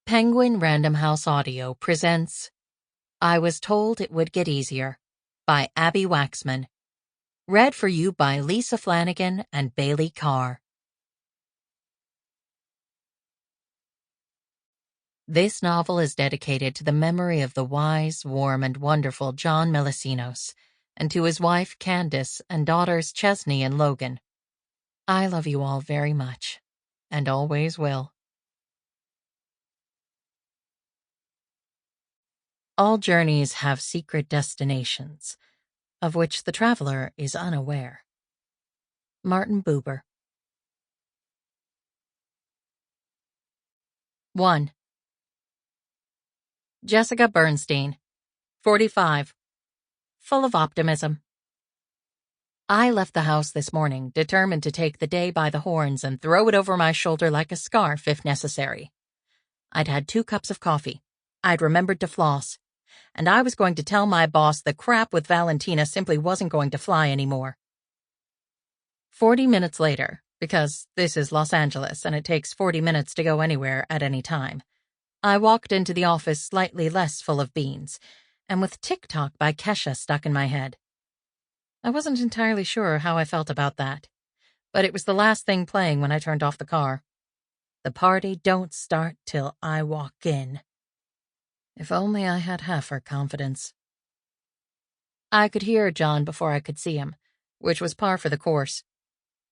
Penguin Random House Audio presents I Was Told It Would Get Easier by Abbi Waxman. Read for you by Lisa Flanagan and Bailey Carr. This novel is dedicated to the memory of the wise, warm, and wonderful John Melisinos, and to his wife Candace and daughters Chesney and Logan. I love you all very much, and always will. All journeys have secret destinations, of which the traveler is unaware. Martin Buber. 1. Jessica Burnstein, 45, full of optimism. I left the house this morning, determined to take the day by the horns and throw it over my shoulder like a scarf if necessary. I'd had 2 cups of coffee. I'd remembered to floss. And I was going to tell my boss the crap with Valentina simply wasn't going to fly anymore. 40 minutes later, because this is Los Angeles and it takes 40 minutes to go anywhere at any time, I walked into the office slightly less full of beans, and with TikTok by Kesha stuck in my head. I wasn't entirely sure how I felt about that, but it was the last thing playing when I turned off the car. The party don't start till I walk in. If only I had half her confidence. I could hear John before I could see him, which was par for the course.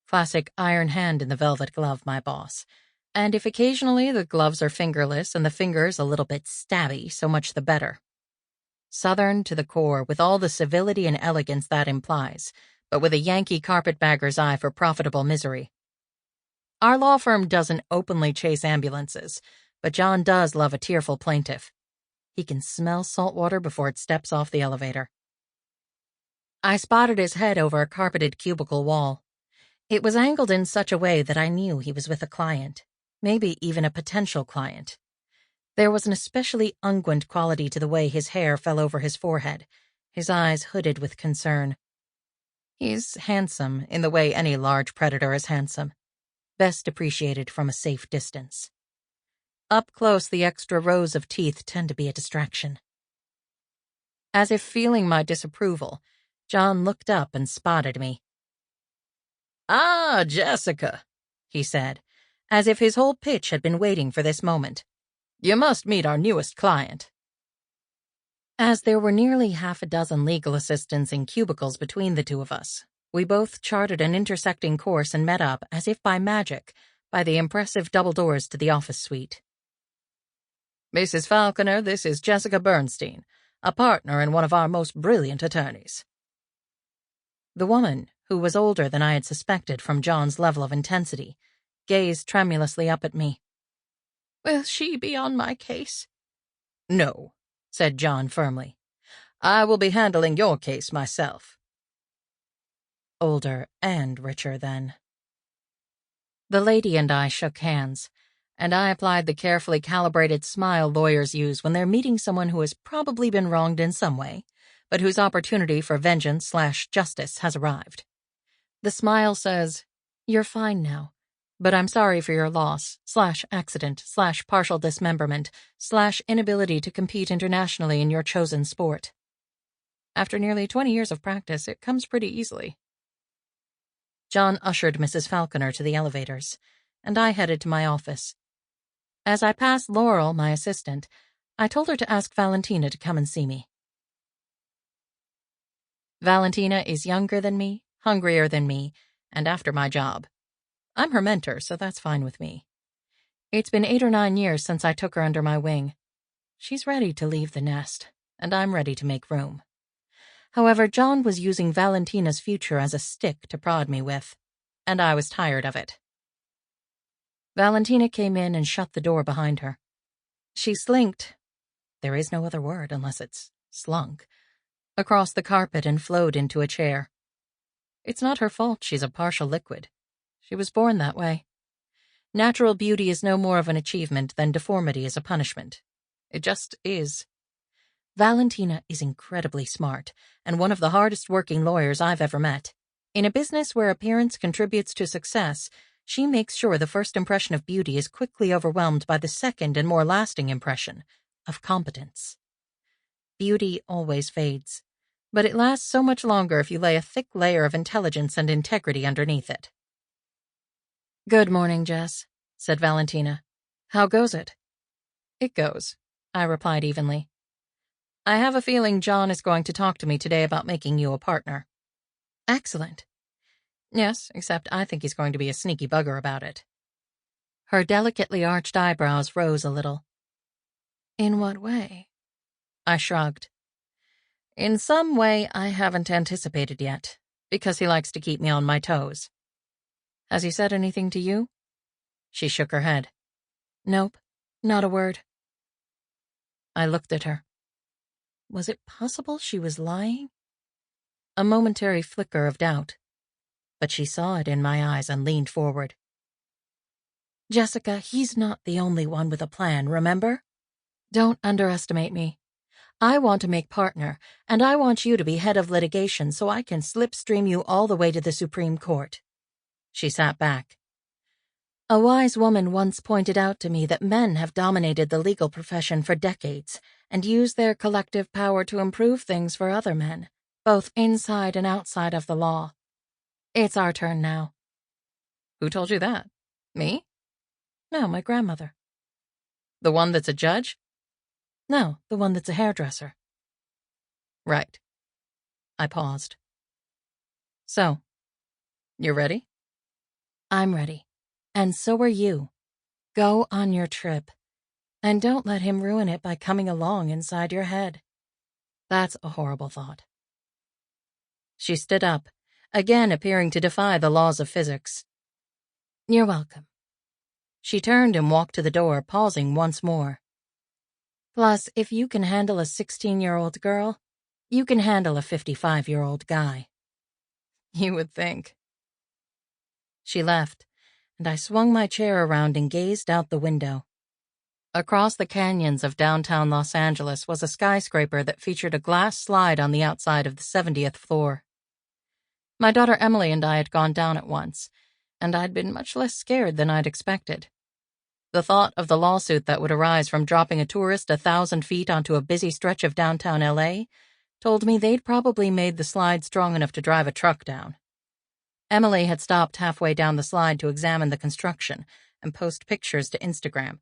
Classic iron hand in the velvet glove, my boss. And if occasionally the gloves are fingerless and the fingers a little bit stabby, so much the better. Southern to the core, with all the civility and elegance that implies, but with a Yankee carpetbagger's eye for profitable misery. Our law firm doesn't openly chase ambulances, but John does love a tearful plaintiff. He can smell salt water before it steps off the elevator. I spotted his head over a carpeted cubicle wall. It was angled in such a way that I knew he was with a client, maybe even a potential client. There was an especially unguent quality to the way his hair fell over his forehead, his eyes hooded with concern. He's handsome in the way any large predator is handsome, best appreciated from a safe distance. Up close, the extra rows of teeth tend to be a distraction. As if feeling my disapproval, John looked up and spotted me. "Ah, Jessica," he said, as if his whole pitch had been waiting for this moment. "You must meet our newest client." As there were nearly half a dozen legal assistants in cubicles between the two of us, we both charted an intersecting course and met up, as if by magic, by the impressive double doors to the office suite. "Mrs. Falconer, this is Jessica Burnstein, a partner and one of our most brilliant attorneys." The woman, who was older than I had suspected from John's level of intensity, gazed tremulously up at me. "Will she be on my case?" "No," said John firmly. "I will be handling your case myself." Older and richer, then. The lady and I shook hands, and I applied the carefully calibrated smile lawyers use when they're meeting someone who has probably been wronged in some way, but whose opportunity for vengeance/justice has arrived. The smile says, "You're fine now, but I'm sorry for your loss/accident/partial dismemberment/inability to compete internationally in your chosen sport." After nearly 20 years of practice, it comes pretty easily. John ushered Mrs. Falconer to the elevators, and I headed to my office. As I passed Laurel, my assistant, I told her to ask Valentina to come and see me. Valentina is younger than me, hungrier than me, and after my job. I'm her mentor, so that's fine with me. It's been 8 or 9 years since I took her under my wing. She's ready to leave the nest, and I'm ready to make room. However, John was using Valentina's future as a stick to prod me with, and I was tired of it. Valentina came in and shut the door behind her. She slinked, there is no other word unless it's slunk, across the carpet and flowed into a chair. It's not her fault she's a partial liquid. She was born that way. Natural beauty is no more of an achievement than deformity is a punishment. It just is. Valentina is incredibly smart, and one of the hardest working lawyers I've ever met. In a business where appearance contributes to success, She makes sure the first impression of beauty is quickly overwhelmed by the second and more lasting impression of competence. Beauty always fades, but it lasts so much longer if you lay a thick layer of intelligence and integrity underneath it. "Good morning, Jess," said Valentina. "How goes it?" "It goes," I replied evenly. "I have a feeling John is going to talk to me today about making you a partner." "Excellent." "Yes, except I think he's going to be a sneaky bugger about it." Her delicately arched eyebrows rose a little. "In what way?" I shrugged. "In some way I haven't anticipated yet, because he likes to keep me on my toes." "Has he said anything to you?" She shook her head. "Nope, not a word." I looked at her. Was it possible she was lying? A momentary flicker of doubt, but she saw it in my eyes and leaned forward. "Jessica, he's not the only one with a plan, remember? Don't underestimate me. I want to make partner, and I want you to be head of litigation so I can slipstream you all the way to the Supreme Court." She sat back. "A wise woman once pointed out to me that men have dominated the legal profession for decades and used their collective power to improve things for other men, both inside and outside of the law. It's our turn now." "Who told you that? Me?" "No, my grandmother." "The one that's a judge?" "No, the one that's a hairdresser." "Right." I paused. "So, you're ready?" "I'm ready. And so are you. Go on your trip. And don't let him ruin it by coming along inside your head. That's a horrible thought." She stood up, again appearing to defy the laws of physics. "You're welcome." She turned and walked to the door, pausing once more. "Plus, if you can handle a 16-year-old girl, you can handle a 55-year-old guy." "You would think." She left, and I swung my chair around and gazed out the window. Across the canyons of downtown Los Angeles was a skyscraper that featured a glass slide on the outside of the 70th floor. My daughter Emily and I had gone down it once, and I'd been much less scared than I'd expected. The thought of the lawsuit that would arise from dropping a tourist 1,000 feet onto a busy stretch of downtown LA told me they'd probably made the slide strong enough to drive a truck down. Emily had stopped halfway down the slide to examine the construction and post pictures to Instagram,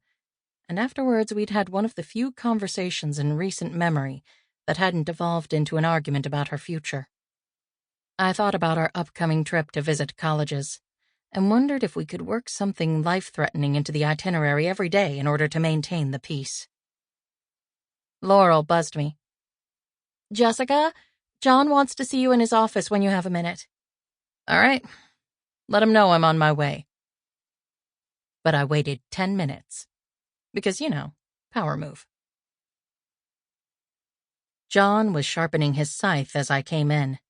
and afterwards we'd had one of the few conversations in recent memory that hadn't devolved into an argument about her future. I thought about our upcoming trip to visit colleges, and wondered if we could work something life-threatening into the itinerary every day in order to maintain the peace. Laurel buzzed me. "Jessica, John wants to see you in his office when you have a minute." "All right. Let him know I'm on my way." But I waited 10 minutes. Because, power move. John was sharpening his scythe as I came in.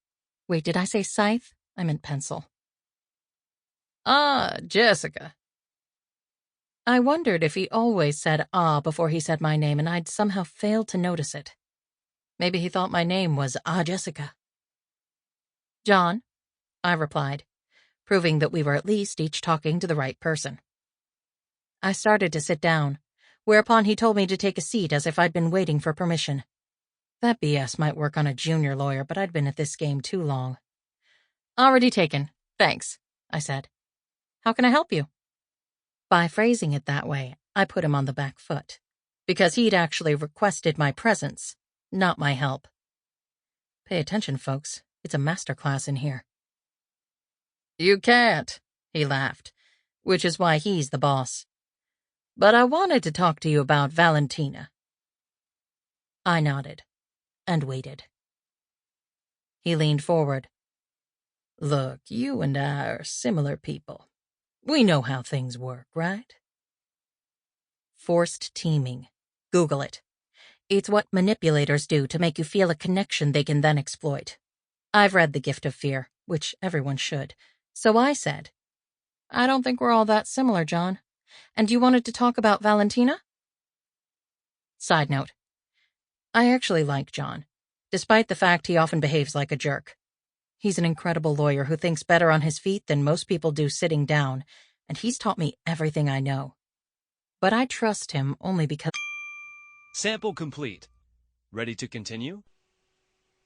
Wait, did I say scythe? I meant pencil. "Ah, Jessica." I wondered if he always said before he said my name and I'd somehow failed to notice it. Maybe he thought my name was Jessica. "John," I replied, proving that we were at least each talking to the right person. I started to sit down, whereupon he told me to take a seat as if I'd been waiting for permission. That BS might work on a junior lawyer, but I'd been at this game too long. "Already taken, thanks," I said. "How can I help you?" By phrasing it that way, I put him on the back foot, because he'd actually requested my presence, not my help. Pay attention, folks. It's a masterclass in here. "You can't," he laughed, which is why he's the boss. "But I wanted to talk to you about Valentina." I nodded and waited. He leaned forward. "Look, you and I are similar people. We know how things work, right?" Forced teaming. Google it. It's what manipulators do to make you feel a connection they can then exploit. I've read The Gift of Fear, which everyone should, so I said, "I don't think we're all that similar, John. And you wanted to talk about Valentina?" Side note. I actually like John, despite the fact he often behaves like a jerk. He's an incredible lawyer who thinks better on his feet than most people do sitting down, and he's taught me everything I know. But I trust him only because... Sample complete. Ready to continue?